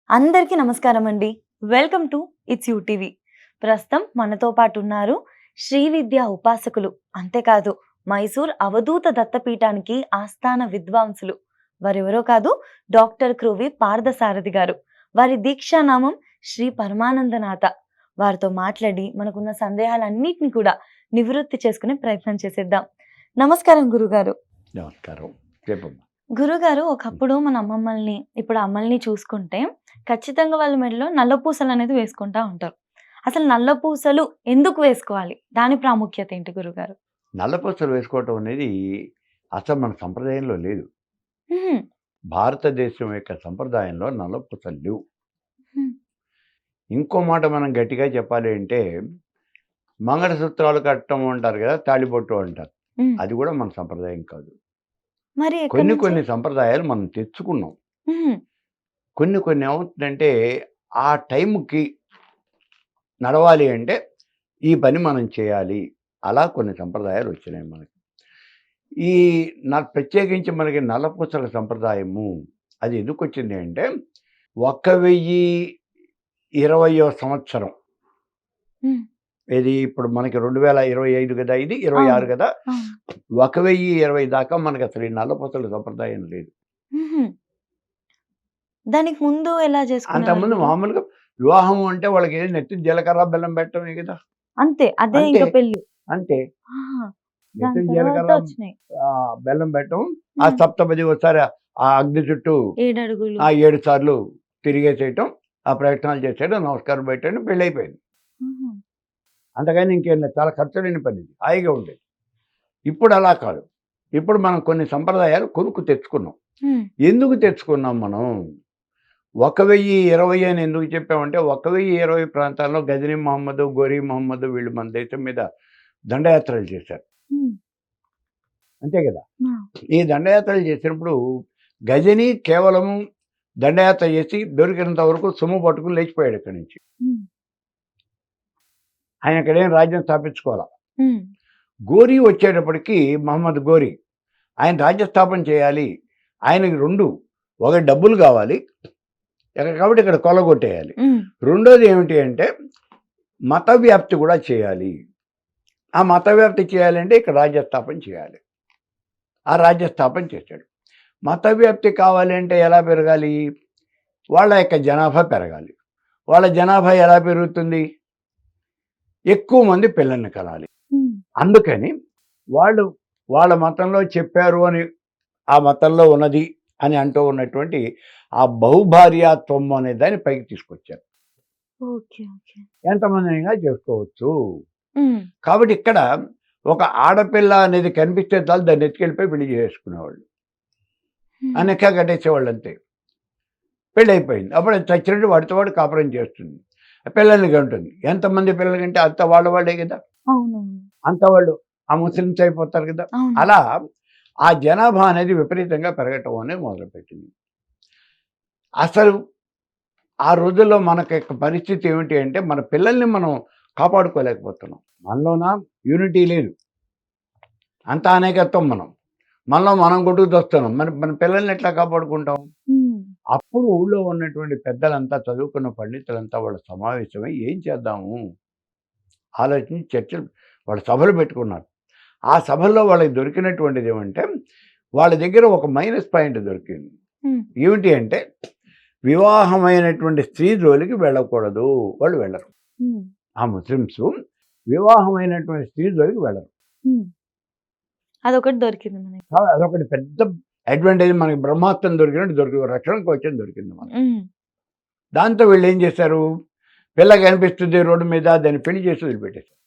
అందరికీ నమస్కారం అండి. Welcome to it's you TV. ప్రస్తుతం మనతో పాటు ఉన్నారు శ్రీ విద్యా ఉపాసకులు. అంతేకాదు మైసూర్ అవధూత దత్తపీఠానికి ఆస్థాన విద్వాంసులు. వారెవరో కాదు, డాక్టర్ క్రూవి పార్థసారథి గారు. వారి దీక్షానామం శ్రీ పరమానందనాథ. వారితో మాట్లాడి మనకున్న సందేహాలన్నిటిని కూడా నివృత్తి చేసుకునే ప్రయత్నం చేసేద్దాం. నమస్కారం గురుగారు. నమస్కారం. చెప్పమ్మా. గురుగారు, ఒకప్పుడు మన అమ్మమ్మల్ని, ఇప్పుడు అమ్మల్ని చూసుకుంటే ఖచ్చితంగా వాళ్ళ మెడలో నల్లపూసలు అనేది వేసుకుంటా ఉంటారు. అసలు నల్లపూసలు ఎందుకు వేసుకోవాలి? దాని ప్రాముఖ్యత ఏంటి గురుగారు? నల్లపూసలు వేసుకోవటం అనేది అసలు మన సంప్రదాయంలో లేదు. హుహు. భారతదేశం యొక్క సంప్రదాయంలో నల్లపూసలు లేవు. హ్మ్. ఇంకో మాట మనం గట్టిగా చెప్పాలి అంటే మంగళసూత్రాలు కట్టడం అంటారు కదా, తాళిబొట్టు అంటారు. హ్మ్. అది కూడా మన సంప్రదాయం కాదు. మరి ఎక్కడి కొన్ని నుంచి? కొన్ని సంప్రదాయాలు మనం తెచ్చుకున్నాం. హుహు. కొన్ని కొన్ని ఏమవుతుందంటే ఆ టైంకి నడవాలి అంటే ఈ పని మనం చేయాలి. అలా కొన్ని సంప్రదాయాలు వచ్చినాయి మనకి. ఈ ప్రత్యేకించి మనకి నల్లపూసల సంప్రదాయము అది ఎందుకొచ్చింది అంటే 1020వ సంవత్సరం. హ్మ్. ఇది ఇప్పుడు మనకి 2025 కదా, ఇది 26 అవును. కదా. అవును. 1020 దాకా మనకి అసలు ఈ నల్లపూసల సంప్రదాయం లేదు. హుహు. దానికి ముందు ఎలా చేసుకునేవారు అంతకుముందు గురు? మామూలుగా వివాహం అంటే వాళ్ళకి ఏది నెత్తి జీలకర్ర బెల్లం పెట్టడమే కదా. అంతే. అదే అంతే. ఇంక పెళ్లి. అంతే. ఆహా! దాని నెత్తి తర్వాత జీలకర్ర వచ్చినాయి. బెల్లం పెట్టడం. ఆ హ్మ్. సప్తపది ఒకసారి ఆ అగ్ని చుట్టూ 7 అడుగులు. 7 సార్లు తిరిగేసేయటం, ఆ ప్రయత్నాలు చేసేయడం, నమస్కారం పెట్టడం, పెళ్ళైపోయింది. హుహు. అంతగాని ఇంకేం లేదు. చాలా ఖర్చులేని పని ఇది. హాయిగా ఉండేది. ఇప్పుడు అలా కాదు. ఇప్పుడు మనం కొన్ని సంప్రదాయాలు కొనుక్కు తెచ్చుకున్నాం. హ్మ్. ఎందుకు తెచ్చుకున్నాం మనం? 1020 అని ఎందుకు చెప్పామంటే 1020 ప్రాంతాల్లో గజనీ మహమ్మద్, గోరీ మహమ్మద్ వీళ్ళు మన దేశం మీద దండయాత్రలు చేశారు. హ్మ్. అంతే కదా. ఆ! ఈ దండయాత్రలు చేసినప్పుడు గజనీ కేవలం దండయాత్ర చేసి దొరికినంత వరకు సొమ్ము పట్టుకుని లేచిపోయాడు ఇక్కడి నుంచి. హ్మ్. ఆయన ఇక్కడేం రాజ్యం స్థాపించుకోవాలా. హ్మ్. గోరీ వచ్చేటప్పటికి మహమ్మద్ గోరీ ఆయన రాజ్యస్థాపన చేయాలి. ఆయనకి 2 ఒకటి డబ్బులు కావాలి. కాబట్టి ఇక్కడ కొల్లగొట్టేయాలి. హ్మ్. రెండోది ఏమిటి అంటే మత వ్యాప్తి కూడా చేయాలి. ఆ మత వ్యాప్తి చేయాలంటే ఇక్కడ రాజ్యస్థాపన చేయాలి. ఆ రాజ్యస్థాపన చేశాడు. మత వ్యాప్తి కావాలి అంటే ఎలా పెరగాలి? వాళ్ళ యొక్క జనాభా పెరగాలి. వాళ్ళ జనాభా ఎలా పెరుగుతుంది? ఎక్కువ మంది పిల్లల్ని కనాలి. హ్మ్. అందుకని వాళ్ళు వాళ్ళ మతంలో చెప్పారు అని, ఆ మతంలో ఉన్నది అని అంటూ ఉన్నటువంటి ఆ బహుభార్యాత్వం అనే దాన్ని పైకి తీసుకొచ్చారు. ఓకే. ఓకే. ఎంతమందినైనా చేసుకోవచ్చు. హ్మ్. కాబట్టి ఇక్కడ ఒక ఆడపిల్ల అనేది కనిపిస్తే చాలు దాన్ని ఎత్తుకెళ్ళిపోయి పెళ్లి చేసుకునేవాళ్ళు. ఆ హ్మ్. నిక్క కట్టేసేవాళ్ళు అంతే. పెళ్ళైపోయింది. అప్పుడు అది చచ్చినట్టు వాడితో వాడు కాపురం చేస్తుంది. పిల్లల్ని కంటుంది. ఎంతమంది పిల్లలు కంటే అంత వాళ్ళే కదా. అవునవును. అంత వాళ్ళు ఆ ముస్లిమ్స్ అయిపోతారు కదా. అవును. అలా ఆ జనాభా అనేది విపరీతంగా పెరగటం అనేది మొదలుపెట్టింది. అసలు ఆ రోజుల్లో మనకి యొక్క పరిస్థితి ఏమిటి అంటే మన పిల్లల్ని మనం కాపాడుకోలేకపోతున్నాం. మనలోన యూనిటీ లేదు. అంతా అనేకత్వం మనం. మనలో మనం కొట్టుకు చస్తున్నాం. మరి మన పిల్లల్ని ఎట్లా కాపాడుకుంటాం? హ్మ్. అప్పుడు ఊళ్ళో ఉన్నటువంటి పెద్దలంతా, చదువుకున్న పండితులంతా వాళ్ళు సమావేశమై ఏం చేద్దాము? ఆలోచించి చర్చలు వాళ్ళు సభలు పెట్టుకున్నారు. ఆ సభల్లో వాళ్ళకి దొరికినటువంటిది ఏమంటే వాళ్ళ దగ్గర ఒక మైనస్ పాయింట్ దొరికింది. హ్మ్. ఏమిటి అంటే వివాహమైనటువంటి స్త్రీ జోలికి వెళ్ళకూడదు. వాళ్ళు వెళ్ళరు. హ్మ్. ఆ ముస్లిమ్స్ వివాహమైనటువంటి స్త్రీ జోలికి వెళ్ళరు. హ్మ్. అదొకటి దొరికింది మనకి. అదొకటి పెద్ద అడ్వాంటేజ్ మనకి. బ్రహ్మాస్త్రం దొరికినట్టు దొరికింది. రక్షణ కవచం దొరికింది మనకి. హ్మ్. దాంతో వీళ్ళు ఏం చేశారు? పిల్ల కనిపిస్తుంది రోడ్డు మీద, దాన్ని పెళ్లి చేసి వదిలిపెట్టేశారు.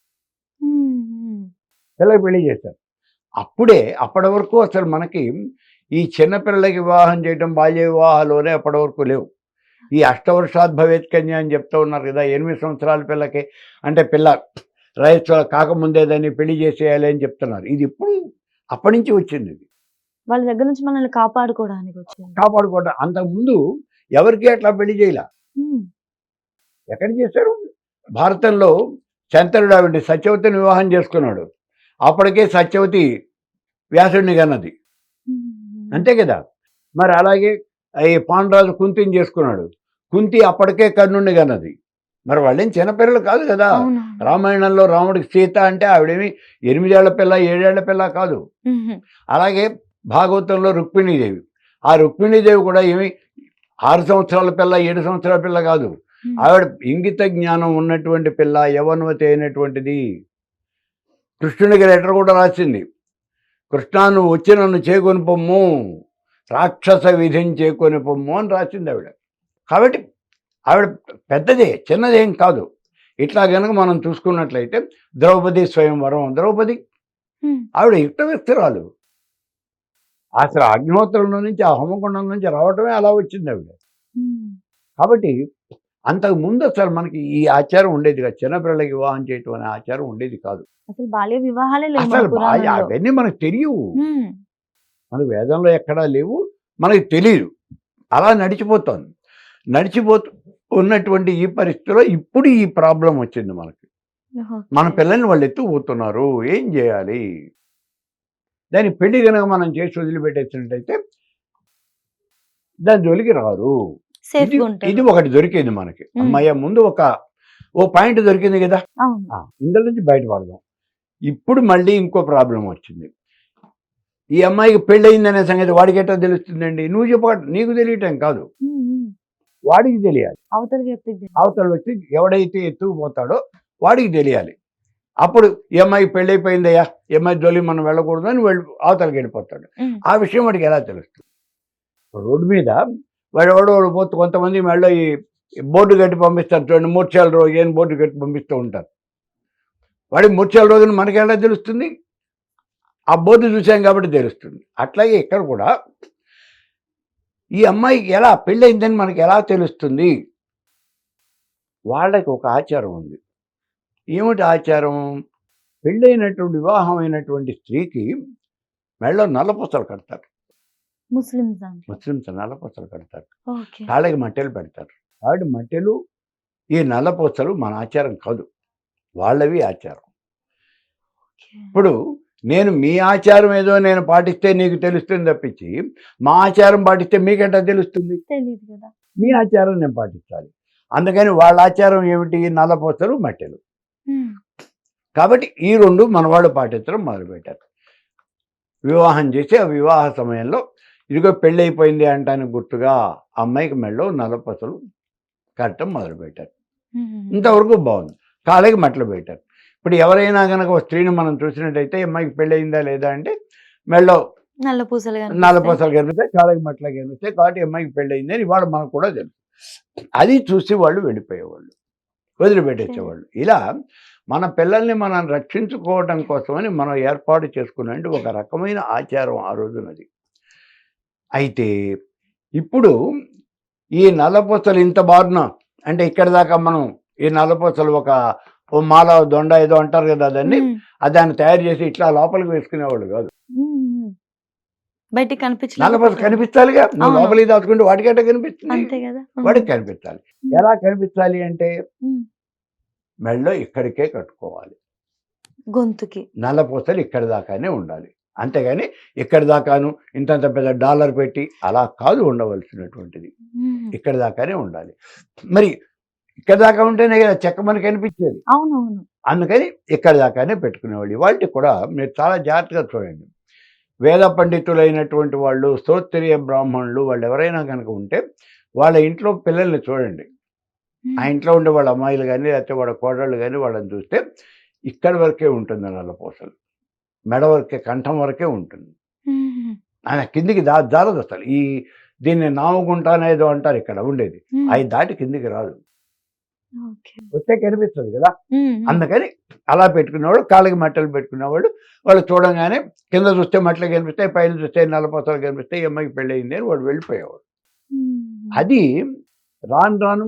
హ్మ్. హ్మ్. పిల్లకి పెళ్లి చేశారు. అప్పటి వరకు అసలు మనకి ఈ చిన్న పిల్లలకి వివాహం చేయడం, బాల్య వివాహాలోనే అప్పటి వరకు లేవు. ఈ అష్టవర్షాత్ భవేత్ కన్య అని చెప్తూ ఉన్నారు కదా. 8 సంవత్సరాల పిల్లకి అంటే పిల్ల వయస్సు కాకముందే దాన్ని పెళ్లి చేసేయాలి అని చెప్తున్నారు. ఇది ఇప్పుడు అప్పటి నుంచి వచ్చింది. ఇది వాళ్ళ దగ్గర నుంచి మనల్ని కాపాడుకోవడానికి వచ్చింది. కాపాడుకోవడం. అంతకుముందు ఎవరికి అట్లా పెళ్లి చేయలే. హ్మ్. ఎక్కడ చేశారు? భారతంలో శంతనుడు ఆవిడ సత్యవతిని వివాహం చేసుకున్నాడు. అప్పటికే సత్యవతి వ్యాసుడిని కన్నది. హ్మ్. అంతే కదా. మరి అలాగే ఈ పాండురాజు కుంతిని చేసుకున్నాడు. కుంతి అప్పటికే కర్ణుడిని కన్నది. మరి వాళ్ళేం చిన్నపిల్లలు కాదు కదా. అవును. రామాయణంలో రాముడికి సీత అంటే ఆవిడేమి 8 ఏళ్ల పిల్ల 7 ఏళ్ల పిల్ల కాదు. హుహు. అలాగే భాగవతంలో రుక్మిణీదేవి, ఆ రుక్మిణీదేవి కూడా ఏమి 6 సంవత్సరాల పిల్ల 7 సంవత్సరాల పిల్ల కాదు. హ్మ్. ఆవిడ ఇంగిత జ్ఞానం ఉన్నటువంటి పిల్ల, యవ్వనవతి అయినటువంటిది. కృష్ణుడికి లెటర్ కూడా రాసింది. కృష్ణ నువ్వు వచ్చి నన్ను చేకొని పొమ్ము, రాక్షస విధిని చేకొని పొమ్ము అని రాసింది ఆవిడ. కాబట్టి ఆవిడ పెద్దదే, చిన్నదేం కాదు. ఇట్లా గనుక మనం చూసుకున్నట్లయితే ద్రౌపది స్వయంవరం, ద్రౌపది హ్మ్. ఆవిడ యుక్త వ్యక్తురాలు. అసలు అగ్నిహోత్రంలో నుంచి ఆ హోమకుండం నుంచి రావటమే అలా వచ్చింది ఆవిడ. హ్మ్. కాబట్టి అంతకు ముందు అసలు మనకి ఈ ఆచారం ఉండేది కాదు. చిన్నపిల్లలకి వివాహం చేయటం అనే ఆచారం ఉండేది కాదు. అసలు బాల్య వివాహాలే లేవు మన అసలు పురాణంలో. అవన్నీ మనకు తెలియవు. హ్మ్. మనకు వేదంలో ఎక్కడా లేవు, మనకి తెలియదు. అలా నడిచిపోతోంది. నడిచిపోతూ ఉన్నటువంటి ఈ పరిస్థితిలో ఇప్పుడు ఈ ప్రాబ్లం వచ్చింది మనకి. మన ఓకే. పిల్లల్ని వాళ్ళు ఎత్తుకుపోతున్నారు, ఏం చేయాలి? దాని పెళ్లి కనుక మనం చేసి వదిలిపెట్టేసినట్టయితే దాని జోలికి రారు. ఇది సేఫ్‌గా ఉంటారు. ఇది ఒకటి దొరికింది మనకి. హ్మ్. అమ్మయ్య ముందు ఓ పాయింట్ దొరికింది కదా. అవును. ఇందులో నుంచి బయటపడదాం. ఇప్పుడు మళ్ళీ ఇంకో ప్రాబ్లం వచ్చింది. ఈ అమ్మాయికి పెళ్ళయిందనే సంగతి వాడికి ఎట్లా తెలుస్తుందండి? నువ్వు చెప్పక నీకు తెలియటం కాదు, హ్మ్. హ్మ్. వాడికి తెలియాలి. అవతల వ్యక్తికి తెలీదు. అవతల వ్యక్తి ఎవడైతే ఎత్తుకుపోతాడో వాడికి తెలియాలి. అప్పుడు ఈ అమ్మాయికి పెళ్ళైపోయిందయ్యా, ఈ అమ్మాయి జోలి మనం వెళ్ళకూడదు అని అవతలకి వెళ్ళిపోతాడు. హ్మ్. ఆ విషయం వాడికి ఎలా తెలుస్తుంది? రోడ్డు మీద వాడు పోతూ కొంతమంది మెడలో ఈ బోర్డు కట్టి పంపిస్తారు చూడండి, మూర్ఛాల రోజు అని బోర్డు కట్టి పంపిస్తూ ఉంటారు. వాడికి మూర్ఛాల రోజున మనకి ఎలా తెలుస్తుంది? ఆ బోర్డు చూసాం కాబట్టి తెలుస్తుంది. అట్లాగే ఇక్కడ కూడా ఈ అమ్మాయికి ఎలా పెళ్ళయిందని మనకి ఎలా తెలుస్తుంది? వాళ్ళకి ఒక ఆచారం ఉంది. ఏమిటి ఆచారం? పెళ్ళైనటువంటి వివాహమైనటువంటి స్త్రీకి మెడలో నల్లపూసలు కడతారు. ముస్లిమ్స్ దాంట్లో. ముస్లిమ్స్ నల్లపూసలు కడతారు. ఓకే. కాళ్ళకి మట్టెలు పెడతారు. కాబట్టి మట్టెలు, ఈ నల్లపూసలు మన ఆచారం కాదు, వాళ్ళవి ఆచారం. ఓకే. ఇప్పుడు నేను మీ ఆచారం ఏదో నేను పాటిస్తే నీకు తెలుస్తుంది తప్పించి, మా ఆచారం పాటిస్తే మీకెట్టా తెలుస్తుంది? తెలీదు కదా. మీ ఆచారం నేను పాటించాలి. అందుకని వాళ్ళ ఆచారం ఏమిటి? నల్లపూసలు, మట్టెలు. హ్మ్. కాబట్టి ఈ 2 మనవాళ్ళు పాటించడం మొదలుపెట్టారు. వివాహం చేసి ఆ వివాహ సమయంలో ఇదిగో పెళ్ళైపోయింది అంటానికి గుర్తుగా అమ్మాయికి మెడలో నల్లపూసలు కట్టడం మొదలుపెట్టారు. హ్మ్. ఇంతవరకు బాగుంది. కాళ్ళకి మట్టలు పెట్టారు. ఇప్పుడు ఎవరైనా కనుక ఒక స్త్రీని మనం చూసినట్టయితే అమ్మాయికి పెళ్ళయిందా లేదా అంటే మెడలో నల్ల పూసలు కనిపిస్తాయి. నల్లపూసలు కనిపిస్తాయి, కాళ్ళకి మట్టలు కనిపిస్తాయి. కాబట్టి అమ్మాయికి పెళ్ళయింది అని ఇవాళ మనకు కూడా తెలుసు. అది చూసి వాళ్ళు వెళ్ళిపోయేవాళ్ళు, వదిలిపెట్టేసేవాళ్ళు. ఇలా మన పిల్లల్ని మనం రక్షించుకోవడం కోసమని మనం ఏర్పాటు చేసుకున్నట్టు ఒక రకమైన ఆచారం ఆ రోజునది. అయితే ఇప్పుడు ఈ నల్లపూసలు ఇంత బారున అంటే ఇక్కడ దాకా మనం ఈ నల్లపూసలు ఓ మాల దొండ ఏదో అంటారు కదా దాన్ని, హ్మ్. దాన్ని తయారు చేసి ఇట్లా లోపలికి వేసుకునేవాళ్ళు కాదు. హ్మ్. హ్మ్. బయటికి నల్లపూస కనిపించలేకపోతే కనిపించాలిగా. నువ్వు అవును. లోపలికి దాచుకుంటే వాడికి ఎట్లా కనిపిస్తుంది? అంతే కదా. వాడికి కనిపించాలి. హ్మ్. ఎలా కనిపించాలి అంటే హ్మ్. మెడలో ఇక్కడికే కట్టుకోవాలి. గొంతుకి. నల్లపూసలు ఇక్కడి దాకానే ఉండాలి. అంతేగాని ఇక్కడి దాకాను ఇంతంత పెద్ద డాలర్ పెట్టి అలా కాదు ఉండవలసినటువంటిది. హ్మ్. ఇక్కడి దాకానే ఉండాలి. మరి ఇక్కడ దాకా ఉంటేనే కదా చెక్క మనకి కనిపించేది. అవునవును. అందుకని ఇక్కడి దాకానే పెట్టుకునేవాళ్ళు. ఇవాల్టికి కూడా మీరు చాలా జాగ్రత్తగా చూడండి. వేద పండితులైనటువంటి వాళ్ళు, స్తోత్రీయ బ్రాహ్మణులు వాళ్ళు ఎవరైనా కనుక ఉంటే వాళ్ళ ఇంట్లో పిల్లల్ని చూడండి. ఆ హ్మ్. ఇంట్లో ఉండే వాళ్ళ అమ్మాయిలు కానీ లేకపోతే వాళ్ళ కోడళ్ళు కానీ వాళ్ళని చూస్తే ఇక్కడి వరకే ఉంటుంది నల్లపూసలు. మెడ వరకే, కంఠం వరకే ఉంటుంది. హుహు. ఆయన కిందికి జారదు అసలు. దీన్ని నావుగుంట అనేదో అంటారు ఇక్కడ ఉండేది. హ్మ్. అవి దాటి కిందికి రాదు. ఓకే. వస్తే కనిపిస్తుంది కదా. హ్మ్. హ్మ్. అందుకని అలా పెట్టుకునేవాడు. కాళ్ళకి మట్టలు పెట్టుకునేవాడు. వాళ్ళు చూడంగానే కింద చూస్తే మట్టలు కనిపిస్తాయి, పైన చూస్తే నల్లపూసలు కనిపిస్తాయి, ఈ అమ్మాయికి పెళ్ళయింది అని వాడు వెళ్ళిపోయేవాడు. హ్మ్. అది రాను రాను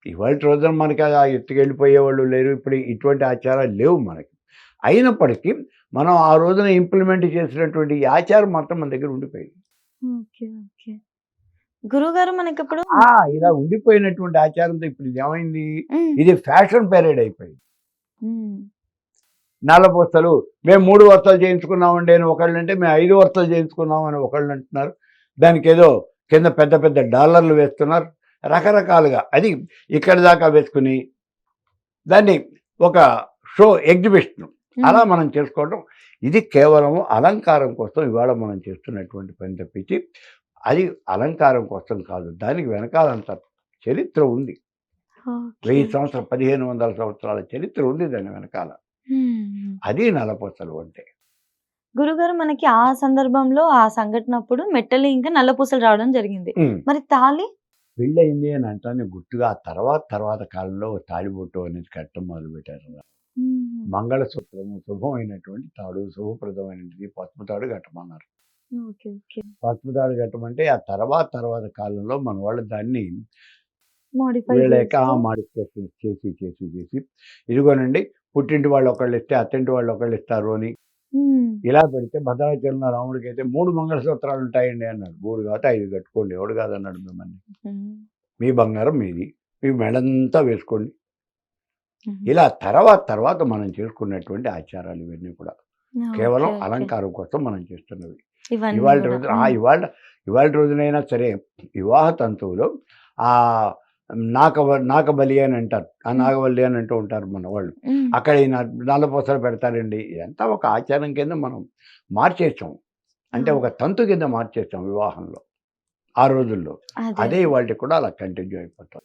ఇవాల్టి రోజున మనకి ఆ ఎత్తుకెళ్ళిపోయేవాళ్ళు లేరు. ఇప్పుడు ఇటువంటి ఆచారాలు లేవు మనకి. అయినప్పటికీ మనం ఆ రోజున ఇంప్లిమెంట్ చేసినటువంటి ఈ ఆచారం మాత్రం మన దగ్గర ఉండిపోయింది. ఓకే. ఓకే. గురువుగారు మనకిప్పుడు ఇలా ఉండిపోయినటువంటి ఆచారంతో ఇప్పుడు ఇదేమైంది? హ్మ్. ఇది ఫ్యాషన్ పెరేడ్ అయిపోయింది. హ్మ్. నల్లపూసలు మేము 3 వరుసలు చేయించుకున్నామండి అని ఒకళ్ళంటే, మేము 5 వరుసలు చేయించుకున్నాం అని ఒకళ్ళు అంటున్నారు. దానికేదో కింద పెద్ద పెద్ద డాలర్లు వేస్తున్నారు. రకరకాలుగా అది ఇక్కడి దాకా వేసుకుని దాన్ని ఒక షో ఎగ్జిబిషన్ అలా మనం చేసుకోవడం ఇది కేవలం అలంకారం కోసం ఇవాళ మనం చేస్తున్నటువంటి పని తప్పించి అది అలంకారం కోసం కాదు. దానికి వెనకాలంత చరిత్ర ఉంది. 1000 సంవత్సరాలు 1500 సంవత్సరాల చరిత్ర ఉంది దాని వెనకాల. అది నల్లపూసలు అంటే. గురుగారు మనకి ఆ సందర్భంలో ఆ సంఘటనప్పుడు మెట్టలు ఇంకా నల్లపూసలు రావడం జరిగింది. మరి తాళి పెళ్ళయింది అని అంటానే గుర్తుగా ఆ తర్వాత కాలంలో తాళిబొట్టు అనేది కట్టడం మొదలుపెట్టారు. మంగళసూత్రము శుభమైనటువంటి తాడు, శుభప్రదమైనటువంటి పసుపు తాడు కట్టమన్నారు. పసుపు తాడు కట్టమంటే ఆ తర్వాత కాలంలో మన వాళ్ళు దాన్ని వీళ్ళక మాడిఫికేషన్ చేసి ఇదిగోనండి పుట్టింటి వాళ్ళు ఒకళ్ళు ఇస్తే అత్తింటి వాళ్ళు ఒకళ్ళు ఇస్తారు అని ఇలా పెడితే భద్రాచలం రాముడికి అయితే 3 మంగళసూత్రాలు ఉంటాయండి అన్నాడు. 3 కాదు 5 కట్టుకోండి, ఎవడు కాదన్నాడు మిమ్మల్ని. మీ బంగారం మీది, మీ మెడంతా వేసుకోండి. ఇలా తర్వాత మనం చేసుకున్నటువంటి ఆచారాలు ఇవన్నీ కూడా కేవలం అలంకారం కోసం మనం చేస్తున్నవి. ఇవాళ రోజునైనా సరే వివాహ తంతువులో ఆ నాకబలి అని అంటారు, ఆ నాగవల్లి అని అంటూ ఉంటారు మన వాళ్ళు. అక్కడ ఈ నల్లపూసలు పెడతారండి. ఇదంతా ఒక ఆచారం కింద మనం మార్చేసాం, అంటే ఒక తంతు కింద మార్చేసాం వివాహంలో ఆ రోజుల్లో. అదే ఇవాళ కూడా అలా కంటిన్యూ అయిపోతాం.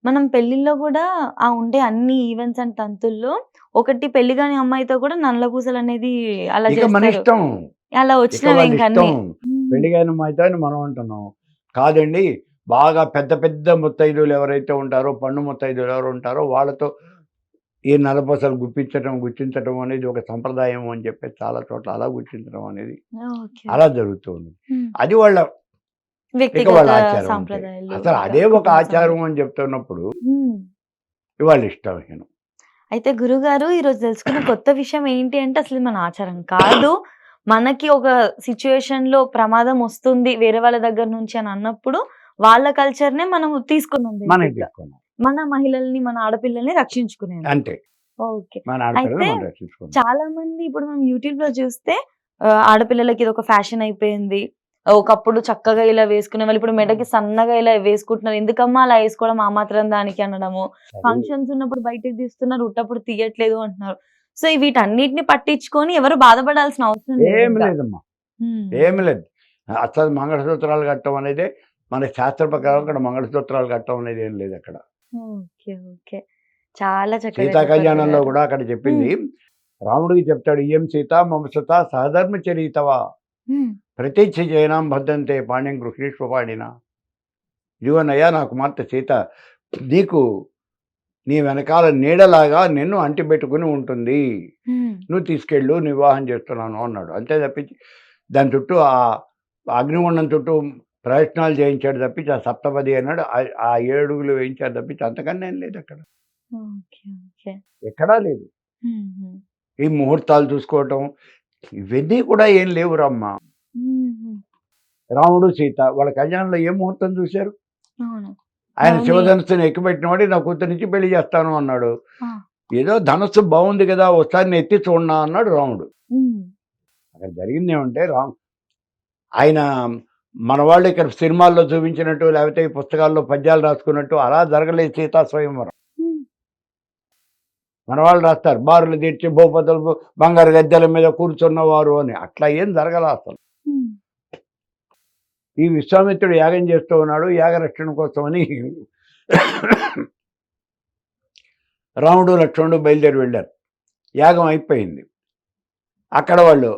మనం పెళ్లిలో కూడా ఆ ఉండే అన్ని ఈవెంట్స్ అండ్ తంతుల్లో ఒకటి పెళ్లి కాని అమ్మాయితో కూడా నల్లపూసలు అనేది అలా మన ఇష్టం, అలా వచ్చినవి పెళ్లి కాని అమ్మాయితో అని మనం అంటున్నాం. కాదండి, బాగా పెద్ద ముత్తైదువులు ఎవరైతే ఉంటారో, పండు ముత్తైదువులు ఎవరు ఉంటారో వాళ్ళతో ఈ నల్లపూసలు గుచ్చించడం అనేది ఒక సంప్రదాయం అని చెప్పి చాలా చోట్ల అలా గుచ్చించడం అనేది అలా జరుగుతూ ఉంది. అది వాళ్ళ ఆచారం. అసలు అదే ఒక ఆచారం అని చెప్తున్నప్పుడు ఇవాళ ఇష్టం. అయితే గురుగారు ఈరోజు తెలుసుకున్న కొత్త విషయం ఏంటి అంటే అసలు మన ఆచారం కాదు, మనకి ఒక సిచ్యువేషన్ లో ప్రమాదం వస్తుంది వేరే వాళ్ళ దగ్గర నుంచి అని అన్నప్పుడు వాళ్ళ కల్చర్ నే మనం తీసుకున్నాం, మన మహిళల్ని మన ఆడపిల్లల్ని రక్షించుకునే అంటే. ఓకే, అయితే చాలా మంది ఇప్పుడు మనం యూట్యూబ్ లో చూస్తే ఆడపిల్లలకి ఇది ఒక ఫ్యాషన్ అయిపోయింది. ఒకప్పుడు చక్కగా ఇలా వేసుకునే వాళ్ళు ఇప్పుడు మెడకి సన్నగా ఇలా వేసుకుంటున్నారు. ఎందుకమ్మా అలా వేసుకోవడం ఆ మాత్రం దానికి అనడము, ఫంక్షన్స్ ఉన్నప్పుడు బయటకు తీస్తున్నారు, ఉట్టప్పుడు తీయట్లేదు అంటున్నారు. సో వీటన్నిటిని పట్టించుకొని ఎవరు బాధపడాల్సిన అవసరం ఏమి లేదమ్మా, ఏమి లేదు. అసలు మంగళసూత్రాలు కట్టడం అనేది మన శాస్త్ర ప్రకారం అక్కడ మంగళసూత్రాలు కట్టడం అనేది ఏం లేదు అక్కడ. చాలా సీతా కళ్యాణంలో కూడా అక్కడ చెప్పింది, రాముడికి చెప్తాడు, ఇయం సీత మమసత సహధర్మ చరితవా ప్రత్యక్ష జయనాం భద్రంతే పాణ్యం గృహీష్వ పాడిన. ఇదిగోనయ్యా నా కుమార్తె సీత నీకు నీ వెనకాల నీడలాగా నిన్ను అంటిపెట్టుకుని ఉంటుంది, నువ్వు తీసుకెళ్ళు, వివాహం చేస్తున్నాను అన్నాడు. అంతే తప్పించి దాని చుట్టూ ఆ అగ్నిగుండం చుట్టూ ప్రయత్నాలు చేయించాడు తప్పించి ఆ సప్తపది అన్నాడు, ఆ 7 అడుగులు వేయించాడు తప్పించి అంతకన్నా ఏం లేదు అక్కడ, ఎక్కడా లేదు. ఈ ముహూర్తాలు చూసుకోవటం ఇవన్నీ కూడా ఏం లేవు రమ్మా. రాముడు సీత వాళ్ళ కళ్యాణంలో ఏ ముహూర్తం చూశారు? ఆయన శివధనస్సుని ఎక్కుపెట్టినవాడి నా కూతురు నుంచి పెళ్లి చేస్తాను అన్నాడు. ఏదో ధనస్సు బాగుంది కదా ఒకసారి నేను ఎత్తి చూడనా అన్నాడు రాముడు. అక్కడ జరిగింది ఏమంటే ఆయన మన వాళ్ళు ఇక్కడ సినిమాల్లో చూపించినట్టు లేకపోతే ఈ పుస్తకాల్లో పద్యాలు రాసుకున్నట్టు అలా జరగలేదు సీతా స్వయంవరం. మన వాళ్ళు రాస్తారు బారులు తీర్చి భూపతులు బంగారు గద్దెల మీద కూర్చున్నవారు అని, అట్లా ఏం జరగల అసలు. ఈ విశ్వామిత్రుడు యాగం చేస్తూ ఉన్నాడు, యాగరక్షణ కోసమని రాముడు లక్ష్మణుడు బయలుదేరి వెళ్ళారు. యాగం అయిపోయింది, అక్కడ వాళ్ళు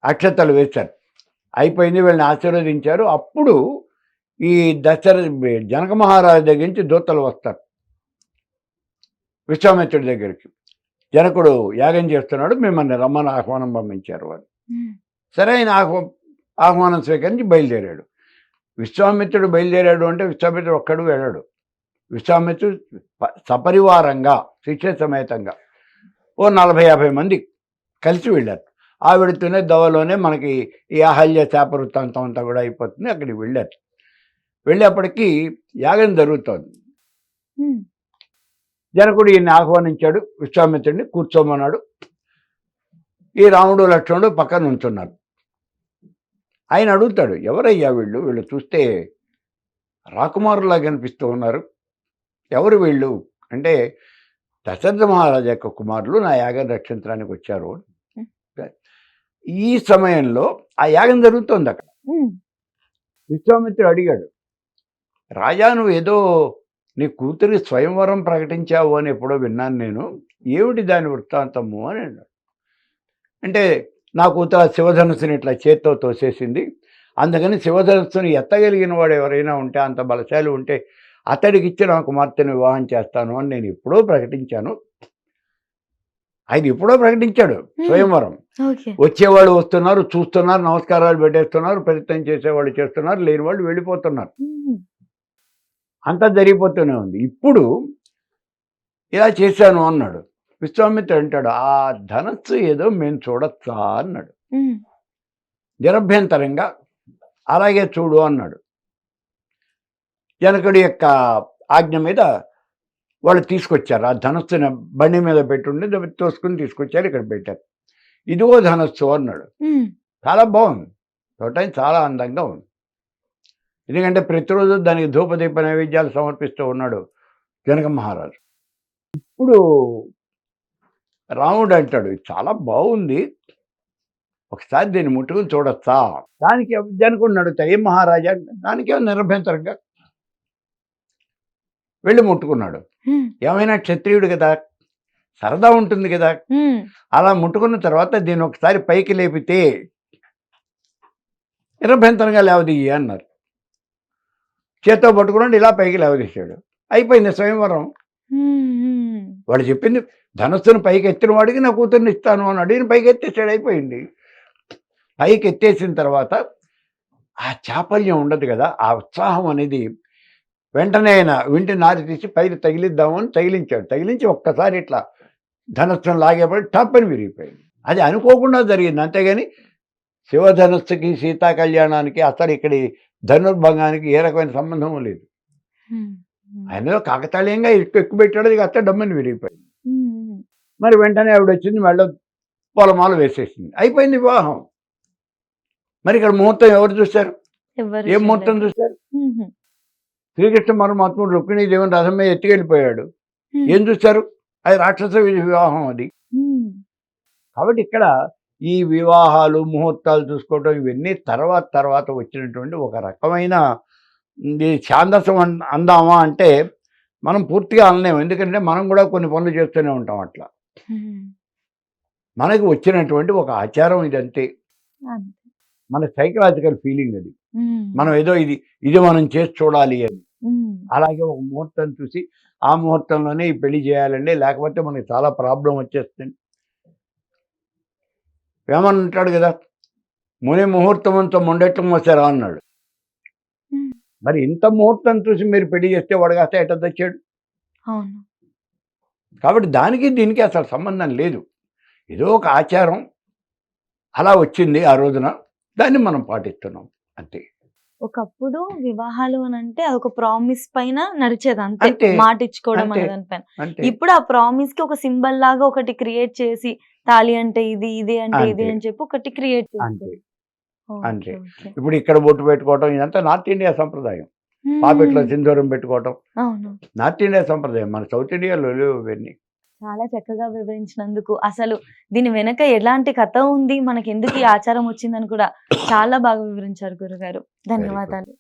అక్షతలు వేశారు, అయిపోయింది, వీళ్ళని ఆశీర్వదించారు. అప్పుడు ఈ జనక మహారాజు దగ్గర నుంచి దూతలు వస్తారు విశ్వామిత్రుడి దగ్గరికి. జనకుడు యాగం చేస్తున్నాడు, మిమ్మల్ని రమ్మని ఆహ్వానం పంపించారు వాళ్ళు. సరే ఆయన ఆహ్వానం స్వీకరించి బయలుదేరాడు. విశ్వామిత్రుడు బయలుదేరాడు అంటే విశ్వామిత్రుడు ఒక్కడు వెళ్ళాడు. విశ్వామిత్రుడు సపరివారంగా శిష్య సమేతంగా ఓ 40-50 మంది కలిసి వెళ్ళారు. ఆవిడతోనే దవలోనే మనకి ఈ అహల్య శాప వృత్తాంతం అంతా కూడా అయిపోతుంది. అక్కడికి వెళ్ళారు. వెళ్ళేప్పటికీ యాగం జరుగుతోంది. జనకుడు ఈయన్ని ఆహ్వానించాడు, విశ్వామిత్రుడిని కూర్చోమన్నాడు. ఈ రాముడు లక్ష్మణుడు పక్కన ఉంచున్నారు. ఆయన అడుగుతాడు, ఎవరయ్యా వీళ్ళు చూస్తే రాకుమారులా కనిపిస్తూ ఉన్నారు. ఎవరు వీళ్ళు అంటే దశరథ మహారాజా యొక్క కుమారులు నా యాగం రక్షించడానికి వచ్చారు. ఈ సమయంలో ఆ యాగం జరుగుతోంది అక్కడ. ఉమ్, విశ్వామిత్రుడు అడిగాడు, రాజా నువ్వు ఏదో నీ కూతురి స్వయంవరం ప్రకటించావు అని ఎప్పుడో విన్నాను నేను, ఏమిటి దాని వృత్తాంతము అని అన్నాడు. అంటే నా కూతురు ఆ శివధనుస్సుని ఇట్లా చేత్తో తోసేసింది, అందుకని శివధనుస్సుని ఎత్తగలిగిన వాడు ఎవరైనా ఉంటే, అంత బలశాలి ఉంటే అతడికి ఇచ్చి నా కుమార్తెను వివాహం చేస్తాను అని నేను ఎప్పుడో ప్రకటించాను. ఆయన ఎప్పుడో ప్రకటించాడు స్వయంవరం. ఓకే. వచ్చేవాళ్ళు వస్తున్నారు, చూస్తున్నారు, నమస్కారాలు పెట్టేస్తున్నారు, ప్రయత్నం చేసేవాళ్ళు చేస్తున్నారు, లేని వాళ్ళు వెళ్ళిపోతున్నారు. ఉమ్, అంతా జరిగిపోతూనే ఉంది. ఇప్పుడు ఇలా చేశాను అన్నాడు. విశ్వామిత్రుడు అంటాడు, ఆ ధనస్సు ఏదో మేము చూడొచ్చా అన్నాడు. ఉమ్, నిరభ్యంతరంగా అలాగే చూడు అన్నాడు. జనకుడి యొక్క ఆజ్ఞ మీద వాళ్ళు తీసుకొచ్చారు. ఆ ధనస్సుని బండి మీద పెట్టుండి తోసుకుని తీసుకొచ్చారు, ఇక్కడ పెట్టారు. ఇదిగో ధనస్సు అన్నాడు. ఉమ్, చాలా బాగుంది, చూడటానికి చాలా అందంగా ఉంది. ఎందుకంటే ప్రతిరోజు దానికి ధూపదీప నైవేద్యాలు సమర్పిస్తూ ఉన్నాడు జనక మహారాజు. ఇప్పుడు రాముడు అంటాడు, "ఇది చాలా బాగుంది, ఒకసారి దీన్ని ముట్టుకుని చూడొచ్చా?" దానికి జనకుడిని అడుగుతాడు, "ఏం మహారాజా?" దానికేమో నిరభ్యంతరంగా వెళ్ళి ముట్టుకున్నాడు. ఉమ్, ఏమైనా క్షత్రియుడు కదా, సరదా ఉంటుంది కదా. ఉమ్, అలా ముట్టుకున్న తర్వాత దీన్ని ఒకసారి పైకి లేపితే నిరభ్యంతరంగా లేవదీయి అన్నారు. చేత్తో పట్టుకున్నాడు, ఇలా పైకి లేవదీశాడు. అయిపోయింది స్వయంవరం. ఉమ్, ఉమ్. వాడు చెప్పింది, ధనస్సును పైకి ఎత్తిన వాడికి నా కూతుర్ని ఇస్తాను అన్నాడు. ఈయన పైకి ఎత్తేసాడు, అయిపోయింది. పైకి ఎత్తేసిన తర్వాత ఆ చాపల్యం ఉండదు కదా, ఆ ఉత్సాహం అనేది వెంటనే ఆయన వింటి నారి తీసి పైకి తగిలిద్దామని తగిలించాడు. తగిలించి ఒక్కసారి ఇట్లా ధనస్సును లాగేపడి టప్పని విరిగిపోయింది. అది అనుకోకుండా జరిగింది, అంతేగాని శివధనస్సుకి సీతా కళ్యాణానికి అసలు ఇక్కడి ధనుర్భంగానికి ఏ రకమైన సంబంధం లేదు. ఉమ్, ఉమ్, ఆయనలో కాకతాళీయంగా ఎక్కువ పెట్టాడు, ఇక అత్త డమ్మని విరిగిపోయింది. ఉమ్, మరి వెంటనే ఆవిడ వచ్చింది, మెళ్ళ పొలమాల వేసేసింది, అయిపోయింది వివాహం. మరి ఇక్కడ ముహూర్తం ఎవరు చూశారు? ఎవరు ఏం ముహూర్తం చూడలేదు. చూశారు? ఉమ్, శ్రీకృష్ణ పరమాత్ముడు రుక్మిణీదేవిని రథం మీద ఎత్తుకెళ్ళిపోయాడు. ఉమ్, ఏం చూశారు? అది రాక్షస వివాహం అది. ఉమ్, కాబట్టి ఇక్కడ ఈ వివాహాలు ముహూర్తాలు చూసుకోవటం ఇవన్నీ తర్వాత వచ్చినటువంటి ఒక రకమైన ఇది ఛాందసం అందామా అంటే మనం పూర్తిగా అనలేము. ఎందుకంటే మనం కూడా కొన్ని పనులు చేస్తూనే ఉంటాం అట్లా. ఉమ్, మనకి వచ్చినటువంటి ఒక ఆచారం ఇదంతే. అంతే. మన సైకలాజికల్ ఫీలింగ్ అది. ఉమ్, మనం ఏదో ఇది మనం చేసి చూడాలి అని. ఉమ్, అలాగే ఒక ముహూర్తం చూసి ఆ ముహూర్తంలోనే ఈ పెళ్లి చేయాలండి, లేకపోతే మనకి చాలా ప్రాబ్లం వచ్చేస్తుంది. ఏమని కదా, ముని ముహూర్తమంతో మొండెట్లు మోసారా అన్నాడు. ఉమ్, మరి ఇంత ముహూర్తం చూసి మీరు పెళ్లి చేస్తే వాడు కాస్త ఎట్ట తెచ్చాడు? అవును. కాబట్టి దానికి దీనికి అసలు సంబంధం లేదు. ఏదో ఒక ఆచారం అలా వచ్చింది ఆ రోజున, దాన్ని మనం పాటిస్తున్నాం అంతే. ఒకప్పుడు వివాహాలు అని అంటే అదొక ప్రామిస్ పైన నడిచేది, అంతే. అంతే. మాట ఇచ్చుకోవడం అంతే. అనే దానిపైన. అంటే ఇప్పుడు ఆ ప్రామిస్ కి ఒక సింబల్ లాగా ఒకటి క్రియేట్ చేసి, తాళి అంటే ఇది, ఇది అంటే ఇది అంతే. అని చెప్పి ఒకటి క్రియేట్ అంతే. చేస్తారు. అంతే. Okay, okay. ఇప్పుడు ఇక్కడ బొట్టు పెట్టుకోవటం ఇదంతా నార్త్ ఇండియా సంప్రదాయం. పాపెట్లో ఉమ్, సింధూరం పెట్టుకోవటం అవును. నార్త్ ఇండియా సంప్రదాయం. మన సౌత్ ఇండియాలో లేవు ఇవన్నీ. చాలా చక్కగా వివరించినందుకు, అసలు దీని వెనక ఎలాంటి కథ ఉంది, మనకి ఎందుకు ఈ ఆచారం వచ్చిందని కూడా చాలా బాగా వివరించారు గురుగారు. Very good. ధన్యవాదాలు.